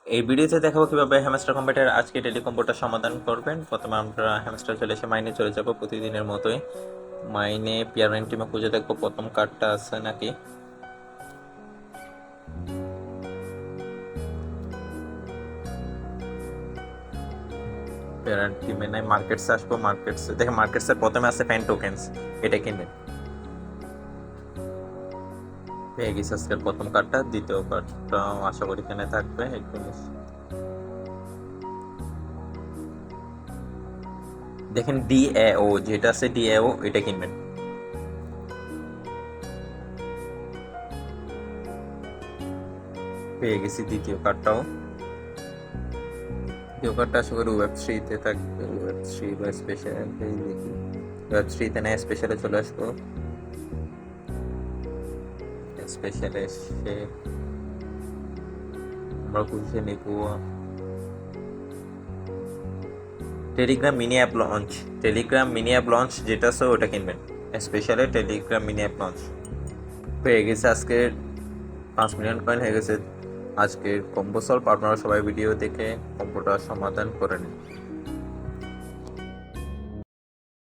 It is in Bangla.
এই ভিডিওতে দেখাবো কিভাবে হ্যামস্টার কম্পিউটার আজকে টেলিকম্বোটা সমাধান করবেন। প্রথমে আমরা হ্যামস্টার চলে এসে মাইনে চলে যাব প্রতিদিনের মতোই। মাইনে পিয়ারেন্ট টিমে খুঁজে দেখবো প্রথম কার্ডটা আছে নাকি। প্যারেন্ট টিমে নাই, মার্কেটসে আসবো। মার্কেটসে দেখে মার্কেটসের প্রথমে আছে ফ্যান টোকেন্স, এটা কিনবেন। পেয়ে গেছি আজকের প্রথম কার্ডটা। দ্বিতীয় কার্ডটা আশা করি এখানে থাকবে একটু দেখেন ডিএও, যেটা আছে ডিএও এটা কিনবেন। পেয়ে গেছি দ্বিতীয় কার্ডটাও। দ্বিতীয় কার্ডটা আশা করি ওয়েব থ্রিতে থাকবে, ওয়েব থ্রি বা স্পেশাল। দেখি ওয়েব থ্রিতে নেয়, স্পেশালে চলে আসবো। স্পেশালে এসে আমরা খুঁজে নিব Telegram mini app launch. Telegram mini app launch যেটা আছে ওটা কিনবেন। স্পেশালে টেলিগ্রাম মিনি অ্যাপ লঞ্চ পেয়ে গেছে। আজকে 5 মিলিয়ন কয়েন হয়ে গেছে। আজকের কম্বো সলভ। আপনারা সবাই ভিডিও দেখে কম্বোটা সমাধান করে নিন।